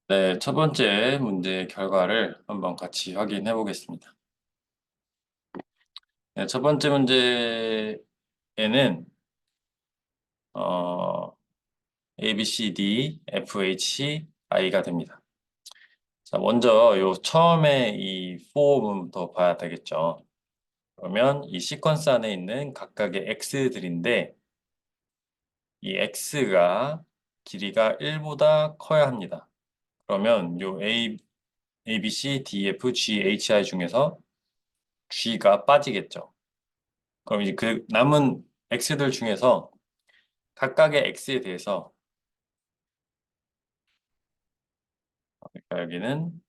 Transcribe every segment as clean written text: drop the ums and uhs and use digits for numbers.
네, 첫 번째 문제 결과를 한번 같이 확인해 보겠습니다. 네, 첫 번째 문제에는 어, A, B, C, D, F, H, I가 됩니다. 자, 먼저 요 처음에 이 for부터 봐야 되겠죠. 그러면 이 시퀀스 안에 있는 각각의 x들인데 이 x가 길이가 1보다 커야 합니다. 그러면 요 A, B, C, D, F, G, H, I 중에서 G가 빠지겠죠. 그럼 이제 그 남은 x들 중에서 각각의 x에 대해서 그러니까 여기는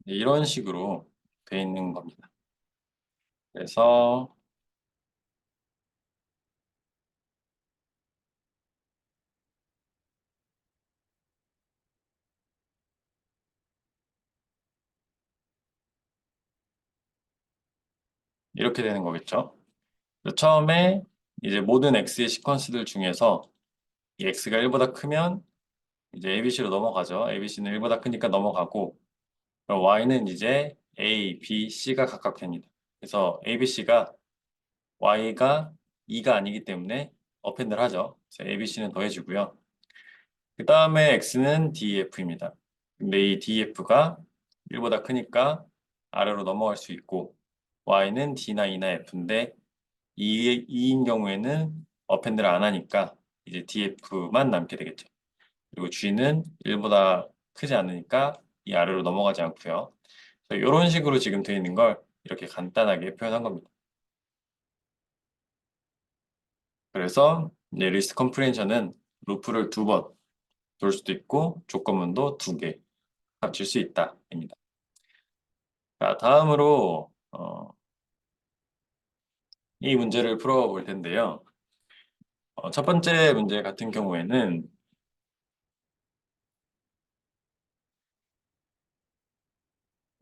이런 식으로 돼 있는 겁니다. 그래서 이렇게 되는 거겠죠. 그래서 처음에 이제 모든 x의 시퀀스들 중에서 이 x가 1보다 크면 이제 ABC로 넘어가죠. ABC는 1보다 크니까 넘어가고 그럼 y는 이제 A, B, C가 각각 됩니다. 그래서 ABC가 y가 2가 아니기 때문에 어펜드를 하죠. 그래서 ABC는 더해주고요. 그 다음에 x는 df입니다. 근데 이 df가 1보다 크니까 아래로 넘어갈 수 있고 y는 d나 e나 f인데 2인 경우에는 어펜드를 안 하니까 이제 df만 남게 되겠죠. 그리고 g는 1보다 크지 않으니까 이 아래로 넘어가지 않고요. 이런 식으로 지금 되어 있는 걸 이렇게 간단하게 표현한 겁니다. 그래서 이제 리스트 컴프레hension은 루프를 2번 돌 수도 있고 조건문도 2개 합칠 수 있다입니다. 자, 다음으로 이 문제를 풀어볼 텐데요. 첫 번째 문제 같은 경우에는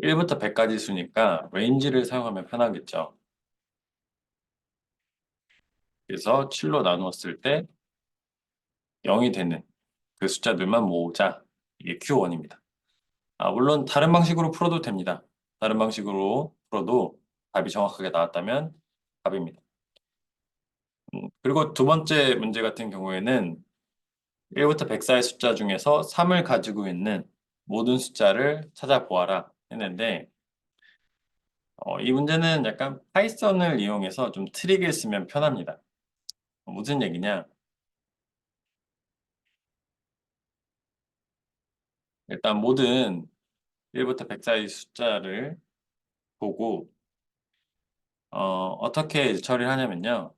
1부터 100까지 수니까 레인지를 사용하면 편하겠죠. 그래서 7로 나누었을 때 0이 되는 그 숫자들만 모으자. 이게 Q1입니다. 물론 다른 방식으로 풀어도 됩니다. 다른 방식으로 풀어도 답이 정확하게 나왔다면 답입니다. 그리고 두 번째 문제 같은 경우에는 1부터 100 사이의 숫자 중에서 3을 가지고 있는 모든 숫자를 찾아보아라 했는데 이 문제는 약간 파이썬을 이용해서 좀 트릭을 쓰면 편합니다. 무슨 얘기냐? 일단 모든 1부터 100 사이 숫자를 보고 어떻게 처리를 하냐면요.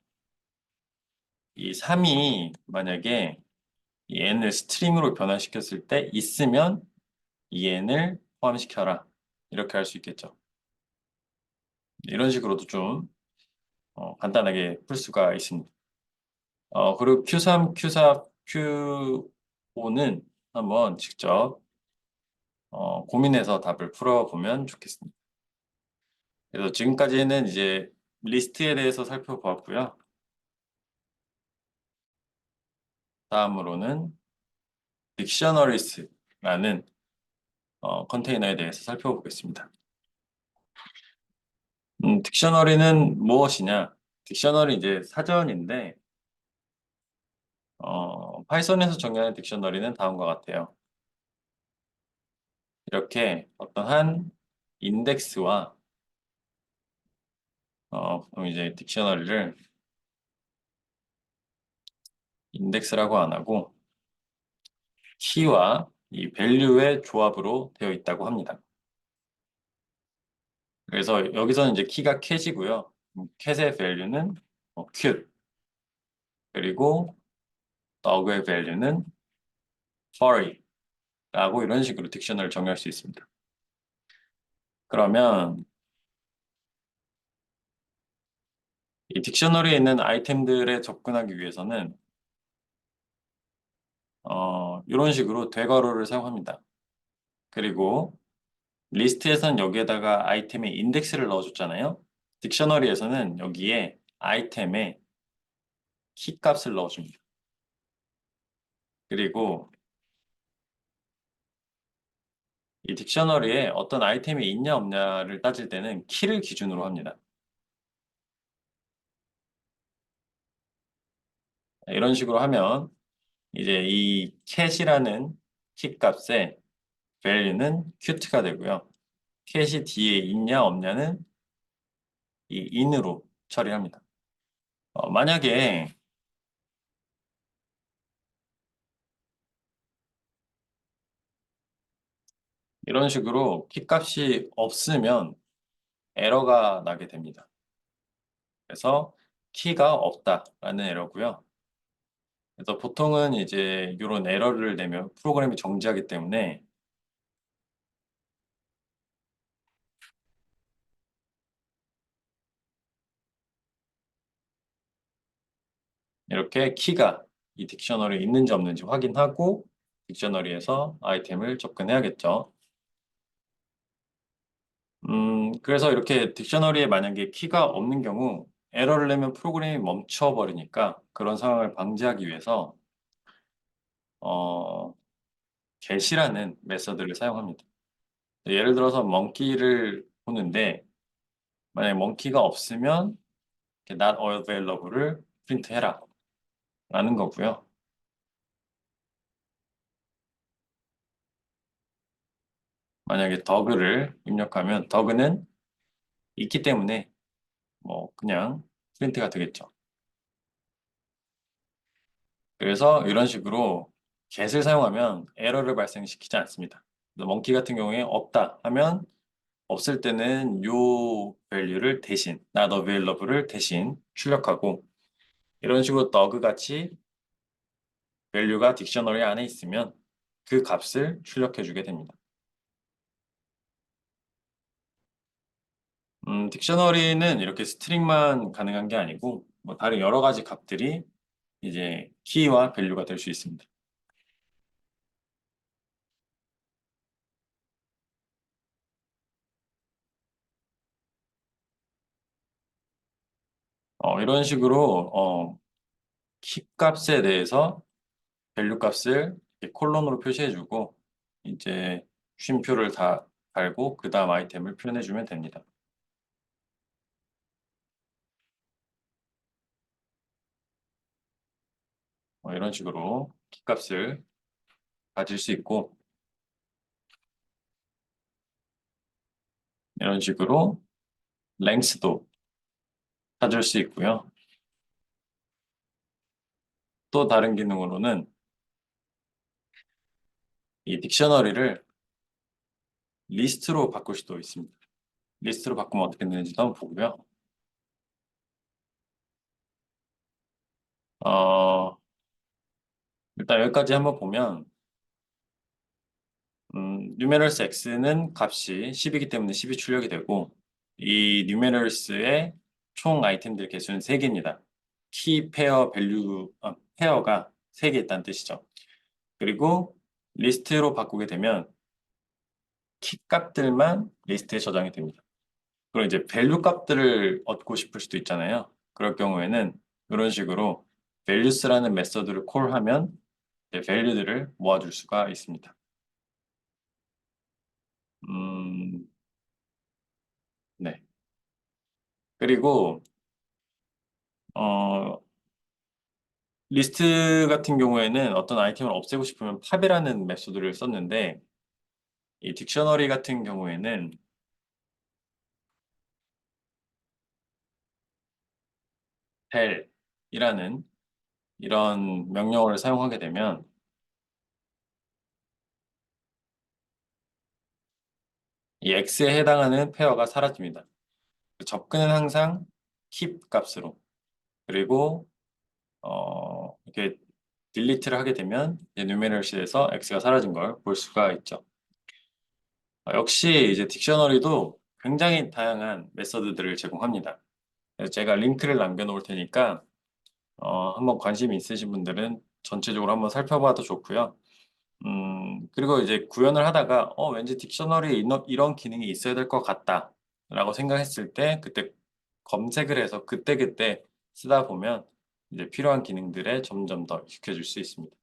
이 3이 만약에 이 n을 스트링으로 변환시켰을 때 있으면 이 n을 포함시켜라. 이렇게 할 수 있겠죠. 이런 식으로도 좀 간단하게 풀 수가 있습니다. 그리고 Q3, Q4, Q5는 한번 직접 고민해서 답을 풀어보면 좋겠습니다. 그래서 지금까지는 이제 리스트에 대해서 살펴보았고요. 다음으로는 딕셔너리스라는 컨테이너에 대해서 살펴보겠습니다. 딕셔너리는 무엇이냐? 딕셔너리 이제 사전인데 파이썬에서 정의하는 딕셔너리는 다음과 같아요. 이렇게 어떠한 인덱스와 그럼 이제 딕셔너리를 인덱스라고 안 하고 키와 이 밸류의 조합으로 되어 있다고 합니다. 그래서 여기서는 이제 키가 캣이고요. 캣의 밸류는 큐 그리고 dog의 밸류는 furry라고 이런 식으로 딕셔너리를 정의할 수 있습니다. 그러면 이 딕셔너리에 있는 아이템들에 접근하기 위해서는 이런 식으로 되괄호를 사용합니다. 그리고 리스트에선 여기에다가 아이템의 인덱스를 넣어줬잖아요. 딕셔너리에서는 여기에 아이템의 키 값을 넣어줍니다. 그리고 이 딕셔너리에 어떤 아이템이 있냐 없냐를 따질 때는 키를 기준으로 합니다. 이런 식으로 하면 이제 이 캣이라는 키 값의 value는 큐트가 되고요. 캣이 뒤에 있냐 없냐는 이 in으로 처리합니다. 만약에 이런 식으로 키 값이 없으면 에러가 나게 됩니다. 그래서 키가 없다라는 에러고요. 그래서 보통은 이제 이런 에러를 내면 프로그램이 정지하기 때문에 이렇게 키가 이 딕셔너리에 있는지 없는지 확인하고 딕셔너리에서 아이템을 접근해야겠죠. 그래서 이렇게 딕셔너리에 만약에 키가 없는 경우 에러를 내면 프로그램이 멈춰버리니까 그런 상황을 방지하기 위해서 어, get이라는 메서드를 사용합니다. 예를 들어서 monkey를 보는데 만약에 monkey가 없으면 이렇게 not available을 프린트해라 라는 거고요. 만약에 dog를 입력하면 dog는 있기 때문에 뭐 그냥 프린트가 되겠죠. 그래서 이런 식으로 get을 사용하면 에러를 발생시키지 않습니다. monkey 같은 경우에 없다 하면 없을 때는 요 value를 대신 not available을 대신 출력하고 이런 식으로 dog 같이 value가 딕셔너리 안에 있으면 그 값을 출력해 주게 됩니다. 딕셔너리는 이렇게 스트링만 가능한 게 아니고 뭐 다른 여러 가지 값들이 이제 키와 밸류가 될 수 있습니다. 이런 식으로 키 값에 대해서 밸류 값을 이렇게 콜론으로 표시해주고 이제 쉼표를 다 달고 그 다음 아이템을 표현해주면 됩니다. 이런 식으로 키 값을 가질 수 있고 이런 식으로 length도 찾을 수 있고요. 또 다른 기능으로는 이 딕셔너리를 리스트로 바꿀 수도 있습니다. 리스트로 바꾸면 어떻게 되는지도 한번 보고요. 어, 일단 여기까지 한번 보면 numerals x는 값이 10이기 때문에 10이 출력이 되고 이 numerals의 총 아이템들 개수는 3개입니다. 키 페어 밸류 페어가 3개 있다는 뜻이죠. 그리고 리스트로 바꾸게 되면 키 값들만 리스트에 저장이 됩니다. 그리고 이제 밸류 값들을 얻고 싶을 수도 있잖아요. 그럴 경우에는 이런 식으로 values라는 메서드를 콜하면 밸류들을 모아줄 수가 있습니다. 음, 네. 그리고 어, 리스트 같은 경우에는 어떤 아이템을 없애고 싶으면 팝이라는 메소드를 썼는데 이 딕셔너리 같은 경우에는 델이라는 이런 명령어를 사용하게 되면 이 x에 해당하는 페어가 사라집니다. 접근은 항상 keep 값으로 그리고 이렇게 딜리트를 하게 되면 numerals에서 x가 사라진 걸 볼 수가 있죠. 역시 이제 딕셔너리도 굉장히 다양한 메서드들을 제공합니다. 그래서 제가 링크를 남겨놓을 테니까 한번 관심 있으신 분들은 전체적으로 한번 살펴봐도 좋고요. 그리고 이제 구현을 하다가 왠지 딕셔너리에 이런 기능이 있어야 될 것 같다라고 생각했을 때 그때 검색을 해서 그때그때 쓰다 보면 이제 필요한 기능들에 점점 더 익숙해질 수 있습니다.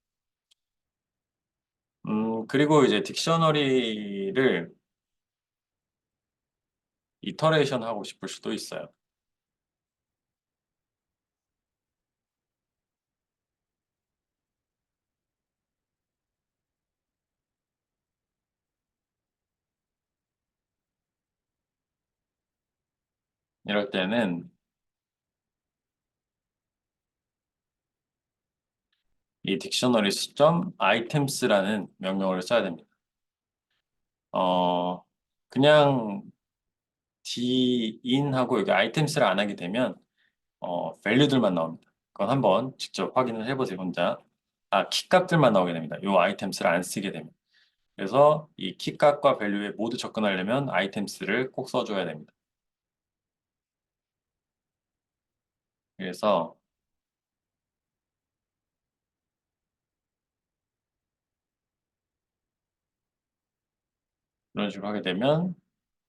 그리고 이제 딕셔너리를 이터레이션 하고 싶을 수도 있어요. 이럴 때는 이 딕셔너리 수점 items라는 명령어를 써야 됩니다. 어, 그냥 din하고 여기 items를 안 하게 되면 value들만 나옵니다. 그건 한번 직접 확인을 해보세요, 혼자. 키값들만 나오게 됩니다. 이 items를 안 쓰게 되면. 그래서 이 키값과 value에 모두 접근하려면 items를 꼭 써줘야 됩니다. 그래서 이런 식으로 하게 되면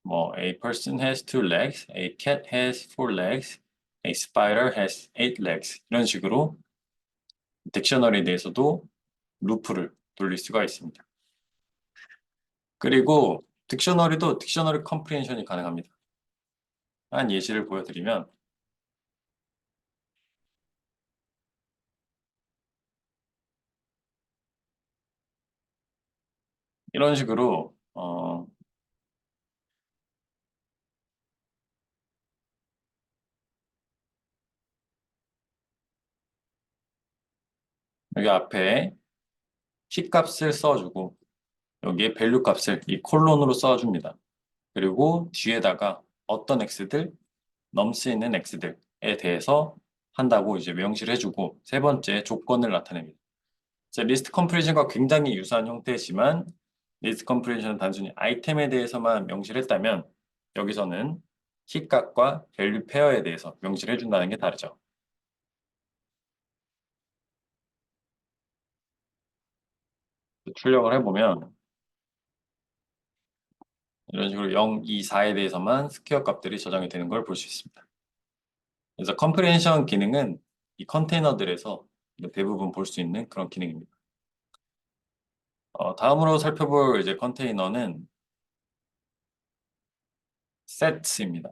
뭐 a person has two legs, a cat has four legs, a spider has eight legs 이런 식으로 딕셔너리에 대해서도 루프를 돌릴 수가 있습니다. 그리고 딕셔너리도 딕셔너리 컴프리hension이 가능합니다. 한 예시를 보여드리면 이런 식으로 여기 앞에 키값을 써주고 여기에 밸류 값을 이 콜론으로 써줍니다. 그리고 뒤에다가 어떤 x들, 넘스 있는 x들에 대해서 한다고 이제 명시를 해주고 세 번째 조건을 나타냅니다. 리스트 컴프리션과 굉장히 유사한 형태지만 리스트 컴프리션은 단순히 아이템에 대해서만 명시를 했다면 여기서는 키값과 밸류 페어에 대해서 명시를 해준다는 게 다르죠. 출력을 해보면 이런 식으로 0, 2, 4에 대해서만 스퀘어 값들이 저장이 되는 걸 볼 수 있습니다. 그래서 컴프리hen션 기능은 이 컨테이너들에서 대부분 볼 수 있는 그런 기능입니다. 다음으로 살펴볼 이제 컨테이너는 set입니다.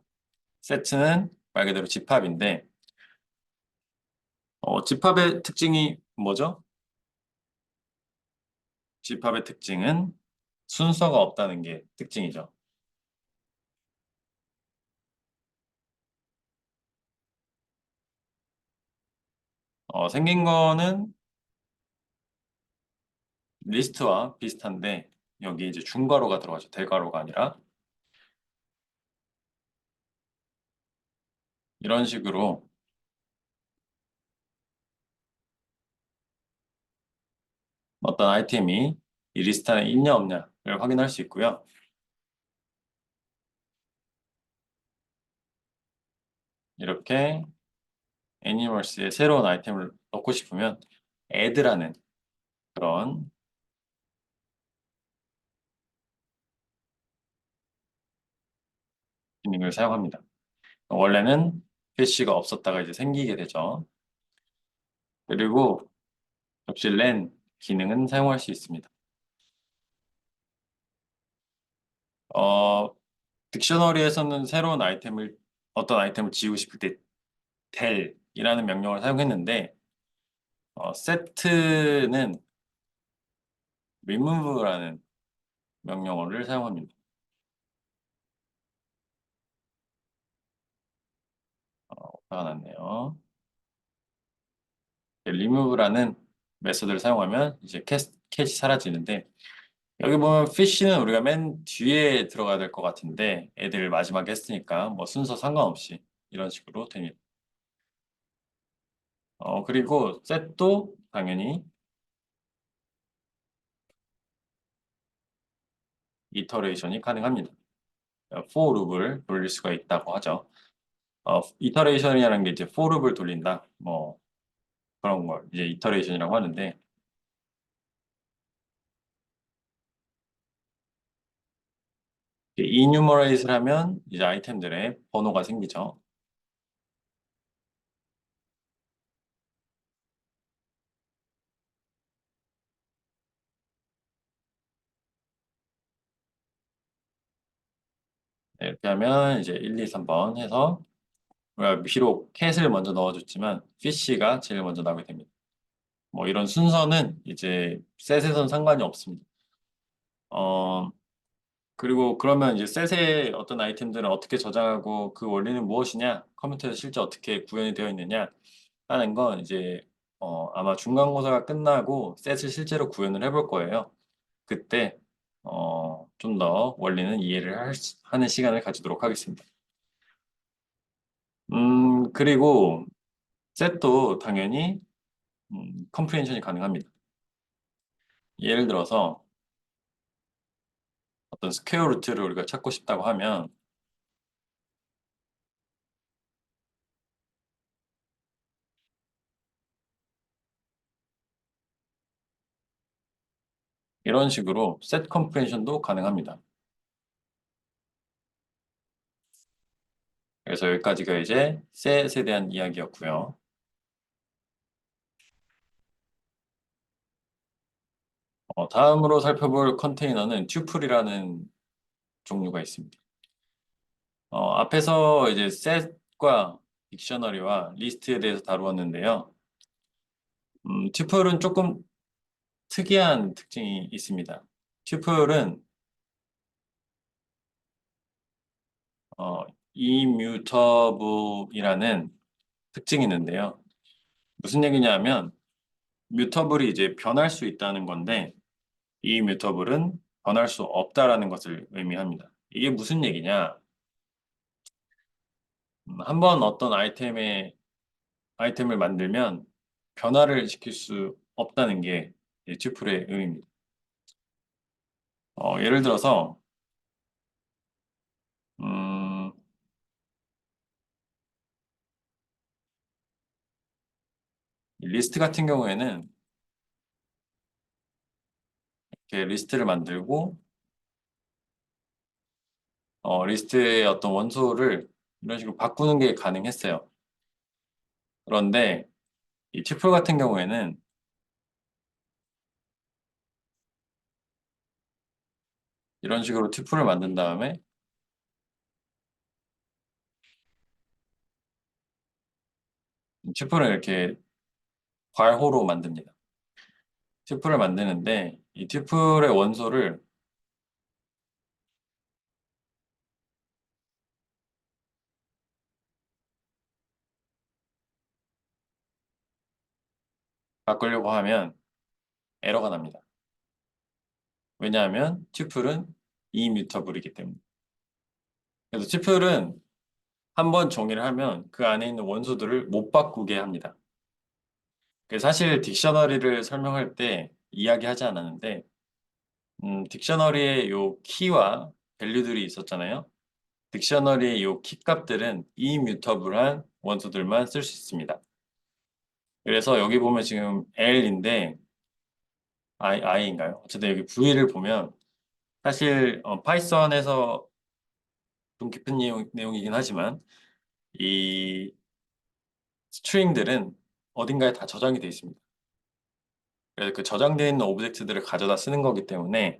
set는 말 그대로 집합인데 집합의 특징이 뭐죠? 집합의 특징은 순서가 없다는 게 특징이죠. 생긴 거는 리스트와 비슷한데 여기 이제 중괄호가 들어가죠. 대괄호가 아니라 이런 식으로 어떤 아이템이 이 리스트 안에 있냐 없냐를 확인할 수 있고요. 이렇게 애니멀스에 새로운 아이템을 넣고 싶으면 add라는 그런 기능을 사용합니다. 원래는 캐시가 없었다가 이제 생기게 되죠. 그리고 역시 len 기능은 사용할 수 있습니다. 어, 딕셔너리에서는 새로운 아이템을 어떤 아이템을 지우고 싶을 때 del이라는 명령을 사용했는데 set는 remove라는 명령어를 사용합니다. 화가 났네요. remove라는 메소드를 사용하면 이제 캣이 사라지는데 여기 보면 fish는 우리가 맨 뒤에 들어가야 될 것 같은데 애들 마지막에 했으니까 뭐 순서 상관없이 이런 식으로 됩니다. 그리고 set도 당연히 이터레이션이 가능합니다. for 룹을 돌릴 수가 있다고 하죠. 이터레이션이라는 게 이제 for을 돌린다. 뭐 그런 걸 이제 이터레이션이라고 하는데 enumerate를 하면 이제 아이템들의 번호가 생기죠. 네, 이렇게 하면 이제 1, 2, 3번 해서 우리가 비록 캣을 먼저 넣어줬지만 fish가 제일 먼저 나오게 됩니다. 뭐 이런 순서는 이제 셋에선 상관이 없습니다. 어, 그리고 그러면 이제 셋의 어떤 아이템들은 어떻게 저장하고 그 원리는 무엇이냐, 컴퓨터에서 실제 어떻게 구현이 되어 있느냐 하는 건 이제 아마 중간고사가 끝나고 셋을 실제로 구현을 해볼 거예요. 그때 좀 더 원리는 이해를 하는 시간을 가지도록 하겠습니다. 그리고 셋도 당연히 컴프레hension이 가능합니다. 예를 들어서 어떤 스퀘어 루트를 우리가 찾고 싶다고 하면 이런 식으로 셋 컴프레hension도 가능합니다. 그래서 여기까지가 이제 셋에 대한 이야기였고요. 다음으로 살펴볼 컨테이너는 튜플이라는 종류가 있습니다. 앞에서 이제 셋과 딕셔너리와 리스트에 대해서 다루었는데요. 튜플은 조금 특이한 특징이 있습니다. 튜플은 어, 이뮤터블이라는 특징이 있는데요. 무슨 얘기냐면 뮤터블이 이제 변할 수 있다는 건데 이뮤터블은 변할 수 없다라는 것을 의미합니다. 이게 무슨 얘기냐? 한번 어떤 아이템을 만들면 변화를 시킬 수 없다는 게 튜플의 의미입니다. 예를 들어서 음, 리스트 같은 경우에는 이렇게 리스트를 만들고 리스트의 어떤 원소를 이런 식으로 바꾸는 게 가능했어요. 그런데 이 튜플 같은 경우에는 이런 식으로 튜플을 만든 다음에 튜플을 이렇게 괄호로 만듭니다. 튜플을 만드는데 이 튜플의 원소를 바꾸려고 하면 에러가 납니다. 왜냐하면 튜플은 이뮤터블이기 때문에. 그래서 튜플은 한번 정의를 하면 그 안에 있는 원소들을 못 바꾸게 합니다. 그래서 사실 딕셔너리를 설명할 때 이야기하지 않았는데 딕셔너리의 요 키와 밸류들이 있었잖아요. 딕셔너리의 요 키 값들은 이뮤터블한 원소들만 쓸 수 있습니다. 그래서 여기 보면 지금 L인데 I인가요? 어쨌든 여기 V를 보면 사실 파이썬에서 좀 깊은 내용이긴 하지만 이 스트링들은 어딘가에 다 저장이 되어 있습니다. 그래서 그 저장되어 있는 오브젝트들을 가져다 쓰는 거기 때문에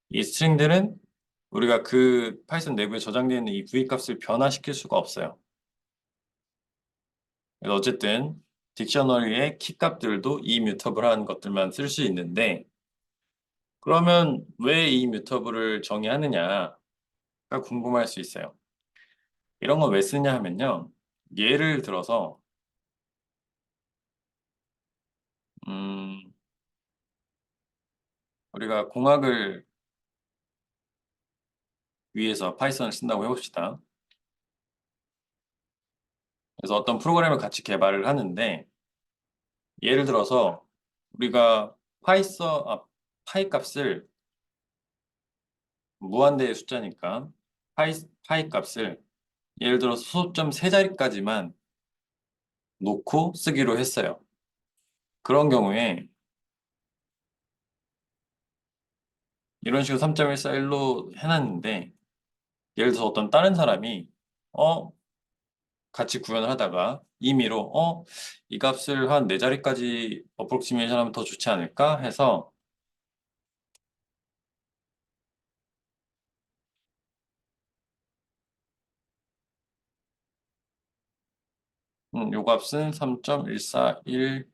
이 스트링들은 우리가 그 파이썬 내부에 저장되어 있는 이 V 값을 변화시킬 수가 없어요. 그래서 어쨌든 딕셔너리의 키 값들도 이뮤터블한 것들만 쓸 수 있는데 그러면 왜 이뮤터블을 정의하느냐가 궁금할 수 있어요. 이런 거 왜 쓰냐 하면요. 예를 들어서 음, 우리가 공학을 위해서 파이썬을 쓴다고 해봅시다. 그래서 어떤 프로그램을 같이 개발을 하는데 예를 들어서 우리가 파이 값을 무한대의 숫자니까 파이 값을 예를 들어서 소수점 세 자리까지만 놓고 쓰기로 했어요. 그런 경우에 이런 식으로 3.14일로 해놨는데 예를 들어서 어떤 다른 사람이 어 같이 구현을 하다가 임의로 이 값을 한 네 자리까지 어프로키시메이션 하면 더 좋지 않을까 해서 요 값은 3.1415로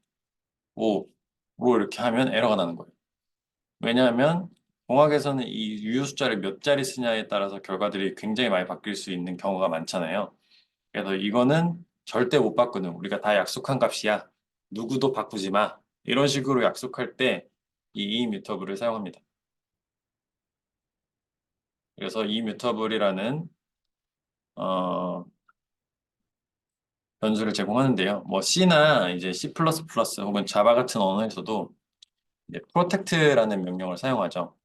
이렇게 하면 에러가 나는 거예요. 왜냐하면 공학에서는 이 유효 숫자를 몇 자리 쓰냐에 따라서 결과들이 굉장히 많이 바뀔 수 있는 경우가 많잖아요. 그래서 이거는 절대 못 바꾸는 우리가 다 약속한 값이야. 누구도 바꾸지 마. 이런 식으로 약속할 때 이 이뮤터블을 사용합니다. 그래서 이뮤터블이라는 어, 변수를 제공하는데요. 뭐 C나 이제 C++ 혹은 자바 같은 언어에서도 이제 protect라는 명령을 사용하죠.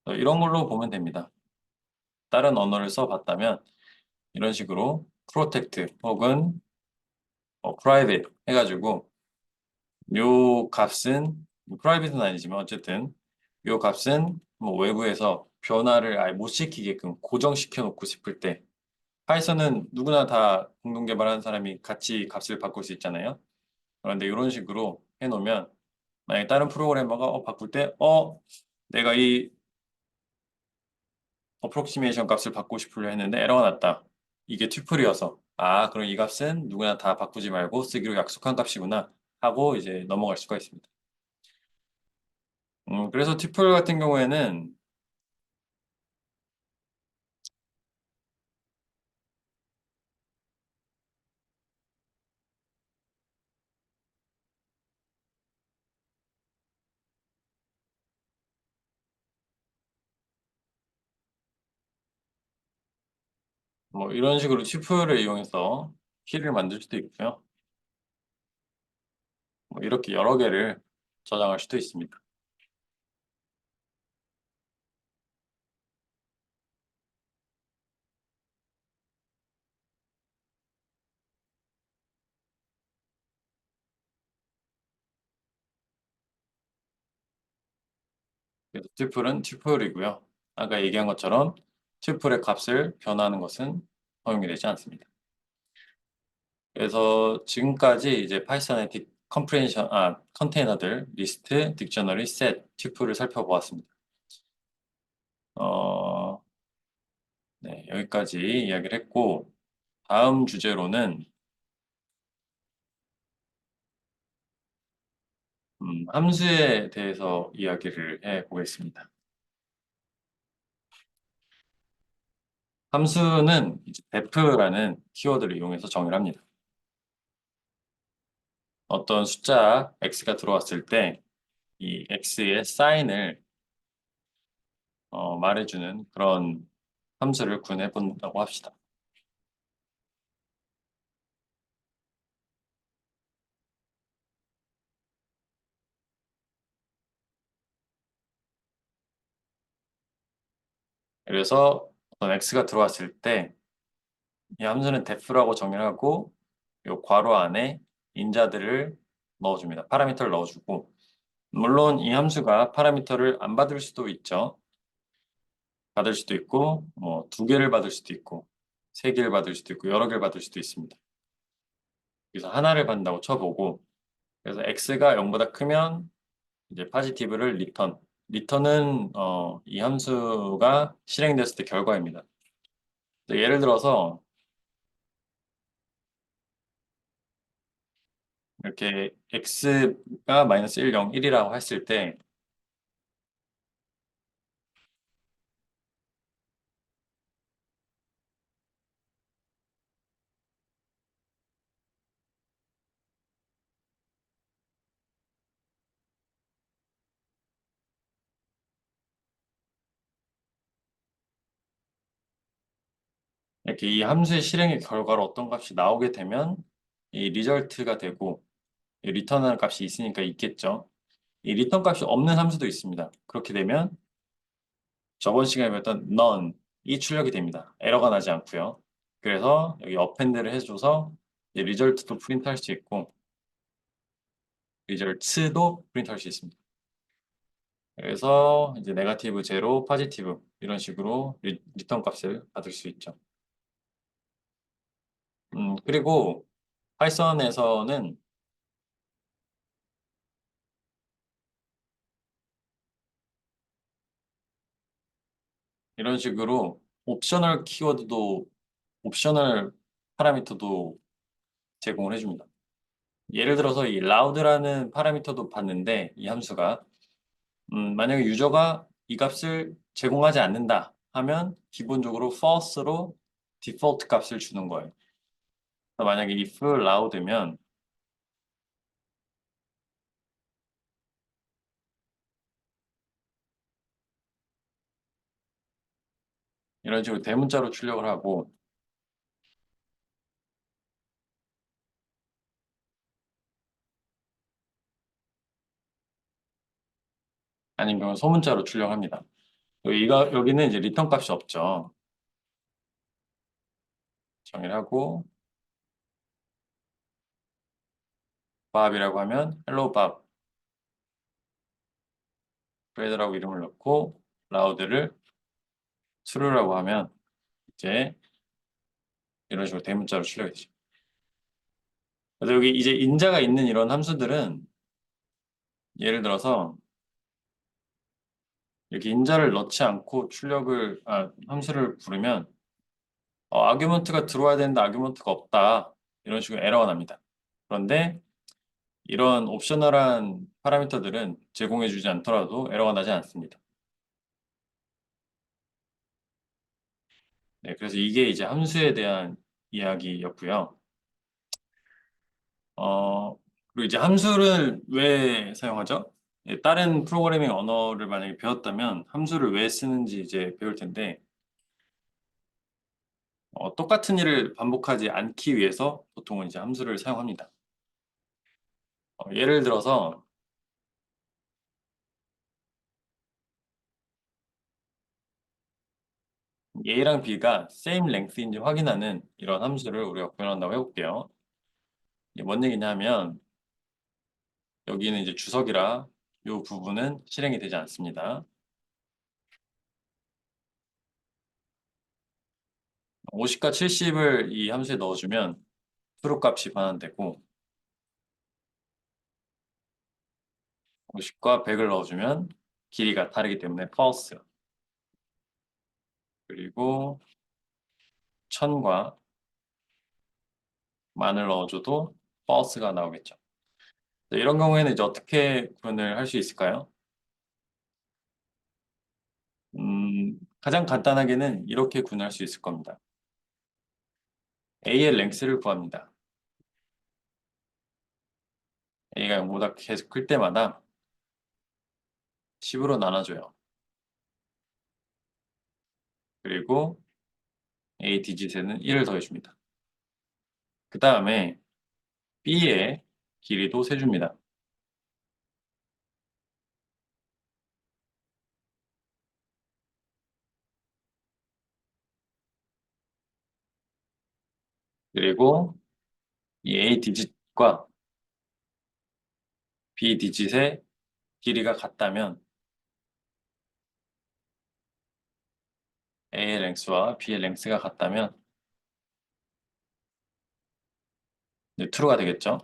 이런 걸로 보면 됩니다. 다른 언어를 써봤다면 이런 식으로 protect 혹은 private 해가지고 요 값은 프라이빗은 아니지만 어쨌든 요 값은 뭐 외부에서 변화를 아예 못 시키게끔 고정시켜 놓고 싶을 때 파이썬은 누구나 다 공동 개발하는 사람이 같이 값을 바꿀 수 있잖아요. 그런데 이런 식으로 해놓으면 만약에 다른 프로그래머가 바꿀 때 내가 이 어프록시메이션 값을 바꾸고 싶으려 했는데 에러가 났다. 이게 튜플이어서 그럼 이 값은 누구나 다 바꾸지 말고 쓰기로 약속한 값이구나 하고 이제 넘어갈 수가 있습니다. 그래서 튜플 같은 경우에는 뭐 이런 식으로 튜플을 이용해서 키를 만들 수도 있고요. 뭐 이렇게 여러 개를 저장할 수도 있습니다. 그래서 튜플은 튜플이고요. 아까 얘기한 것처럼 튜플의 값을 변화하는 것은 허용이 되지 않습니다. 그래서 지금까지 이제 파이썬의 컨테이너들, 리스트, 딕셔너리, 셋, 튜플을 살펴보았습니다. 어, 네, 여기까지 이야기를 했고, 다음 주제로는 함수에 대해서 이야기를 해 보겠습니다. 함수는 이제 def라는 키워드를 이용해서 정의를 합니다. 어떤 숫자 x가 들어왔을 때 이 x의 사인을 말해주는 그런 함수를 구현해 본다고 합시다. 그래서 어떤 x가 들어왔을 때 이 함수는 def라고 정의를 하고 이 괄호 안에 인자들을 넣어줍니다. 파라미터를 넣어주고 물론 이 함수가 파라미터를 안 받을 수도 있죠. 받을 수도 있고 뭐 두 개를 받을 수도 있고 세 개를 받을 수도 있고 여러 개를 받을 수도 있습니다. 그래서 하나를 받는다고 쳐보고 그래서 x가 0보다 크면 이제 파지티브를 리턴. 리턴은 이 함수가 실행됐을 때 결과입니다. 예를 들어서 이렇게 x가 마이너스 1, 0, 1이라고 했을 때 이렇게 이 함수의 실행의 결과로 어떤 값이 나오게 되면 이 리절트가 되고 이 리턴하는 값이 있으니까 있겠죠. 이 리턴 값이 없는 함수도 있습니다. 그렇게 되면 저번 시간에 배웠던 none이 출력이 됩니다. 에러가 나지 않고요. 그래서 여기 append를 해줘서 이제 리절트도 프린트할 수 있고 리절트도 프린트할 수 있습니다. 그래서 이제 네거티브, 제로, 포지티브 이런 식으로 리턴 값을 받을 수 있죠. 그리고 파이썬에서는 이런 식으로 옵셔널 키워드도 옵셔널 파라미터도 제공을 해줍니다. 예를 들어서 이 loud라는 파라미터도 봤는데 이 함수가 만약에 유저가 이 값을 제공하지 않는다 하면 기본적으로 false로 디폴트 값을 주는 거예요. 그래서 만약에 if loud면 이런 식으로 대문자로 출력을 하고 아닌 경우는 소문자로 출력합니다. 여기는 이제 리턴 값이 없죠. 정의를 하고 bab이라고 하면 hello bob 브레드라고 이름을 넣고 loud를 true라고 하면 이제 이런 식으로 대문자로 출력이 되죠. 그래서 여기 이제 인자가 있는 이런 함수들은 예를 들어서 이렇게 인자를 넣지 않고 함수를 부르면 아규먼트가 들어와야 되는데 아규먼트가 없다. 이런 식으로 에러가 납니다. 그런데 이런 옵셔널한 파라미터들은 제공해주지 않더라도 에러가 나지 않습니다. 네, 그래서 이게 이제 함수에 대한 이야기였고요. 어, 그리고 이제 함수를 왜 사용하죠? 다른 프로그래밍 언어를 만약에 배웠다면 함수를 왜 쓰는지 이제 배울 텐데 똑같은 일을 반복하지 않기 위해서 보통은 이제 함수를 사용합니다. 예를 들어서 A랑 B가 same length인지 확인하는 이런 함수를 우리가 구현한다고 해볼게요. 이게 뭔 얘기냐면 여기는 이제 주석이라 이 부분은 실행이 되지 않습니다. 50과 70을 이 함수에 넣어주면 트루 값이 반환되고 50과 100을 넣어주면 길이가 다르기 때문에 false. 그리고 1000과 만을 넣어줘도 false가 나오겠죠. 이런 경우에는 이제 어떻게 구현을 할 수 있을까요? 가장 간단하게는 이렇게 구현할 수 있을 겁니다. A의 랭스를 구합니다. A가 0보다 계속 클 때마다 10으로 나눠줘요. 그리고 A 디짓에는 1을 더해줍니다. 그 다음에 B의 길이도 세줍니다. 그리고 이 A 디짓과 B 디짓의 길이가 같다면 A의 랭스와 B의 랭스가 같다면 true가 되겠죠.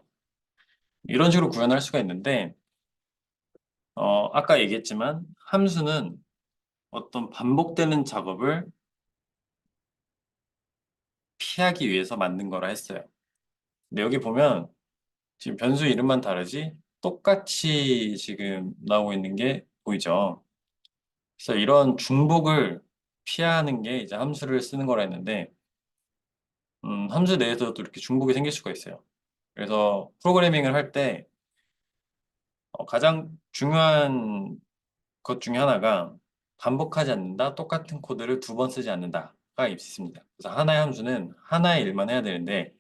이런 식으로 구현할 수가 있는데 아까 얘기했지만 함수는 어떤 반복되는 작업을 피하기 위해서 만든 거라 했어요. 근데 여기 보면 지금 변수 이름만 다르지 똑같이 지금 나오고 있는 게 보이죠. 그래서 이런 중복을 피하는 게 이제 함수를 쓰는 거라 했는데 함수 내에서도 이렇게 중복이 생길 수가 있어요. 그래서 프로그래밍을 할 때 가장 중요한 것 중에 하나가 반복하지 않는다, 똑같은 코드를 두 번 쓰지 않는다가 있습니다. 그래서 하나의 함수는 하나의 일만 해야 되는데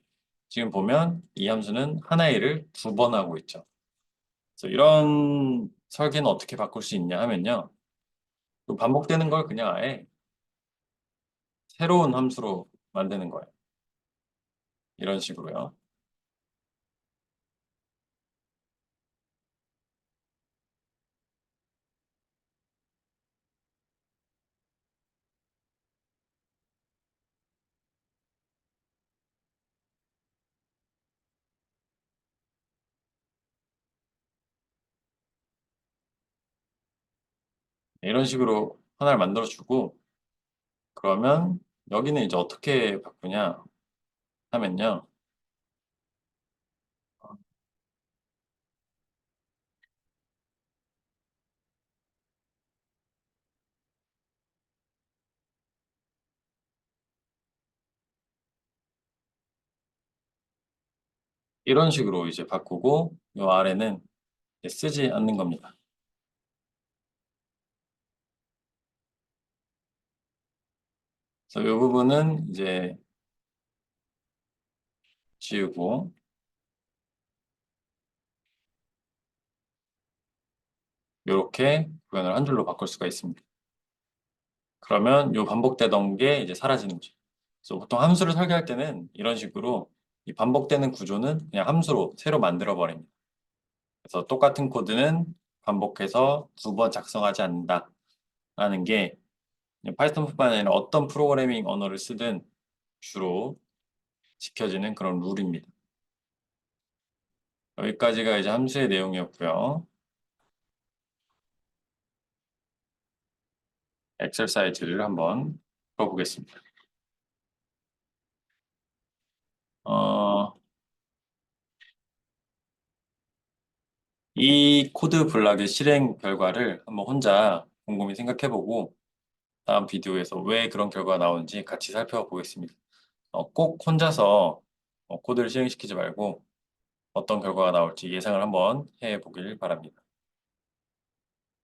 지금 보면 이 함수는 하나의 일을 두 번 하고 있죠. 그래서 이런 설계는 어떻게 바꿀 수 있냐 하면요. 그 반복되는 걸 그냥 아예 새로운 함수로 만드는 거예요. 이런 식으로요. 이런 식으로 하나를 만들어 주고 그러면 여기는 이제 어떻게 바꾸냐 하면요. 이런 식으로 이제 바꾸고 이 아래는 이제 쓰지 않는 겁니다. 그래서 이 부분은 이제 지우고 이렇게 구현을 한 줄로 바꿀 수가 있습니다. 그러면 이 반복되던 게 이제 사라지는 거죠. 그래서 보통 함수를 설계할 때는 이런 식으로 이 반복되는 구조는 그냥 함수로 새로 만들어 버립니다. 그래서 똑같은 코드는 반복해서 두 번 작성하지 않는다라는 게 파이썬뿐만 아니라 어떤 프로그래밍 언어를 쓰든 주로 지켜지는 그런 룰입니다. 여기까지가 이제 함수의 내용이었고요. 엑셀사이즈를 한번 풀어보겠습니다. 어, 이 코드 블락의 실행 결과를 한번 혼자 곰곰이 생각해보고 다음 비디오에서 왜 그런 결과가 나오는지 같이 살펴보겠습니다. 꼭 혼자서 코드를 실행시키지 말고 어떤 결과가 나올지 예상을 한번 해보길 바랍니다.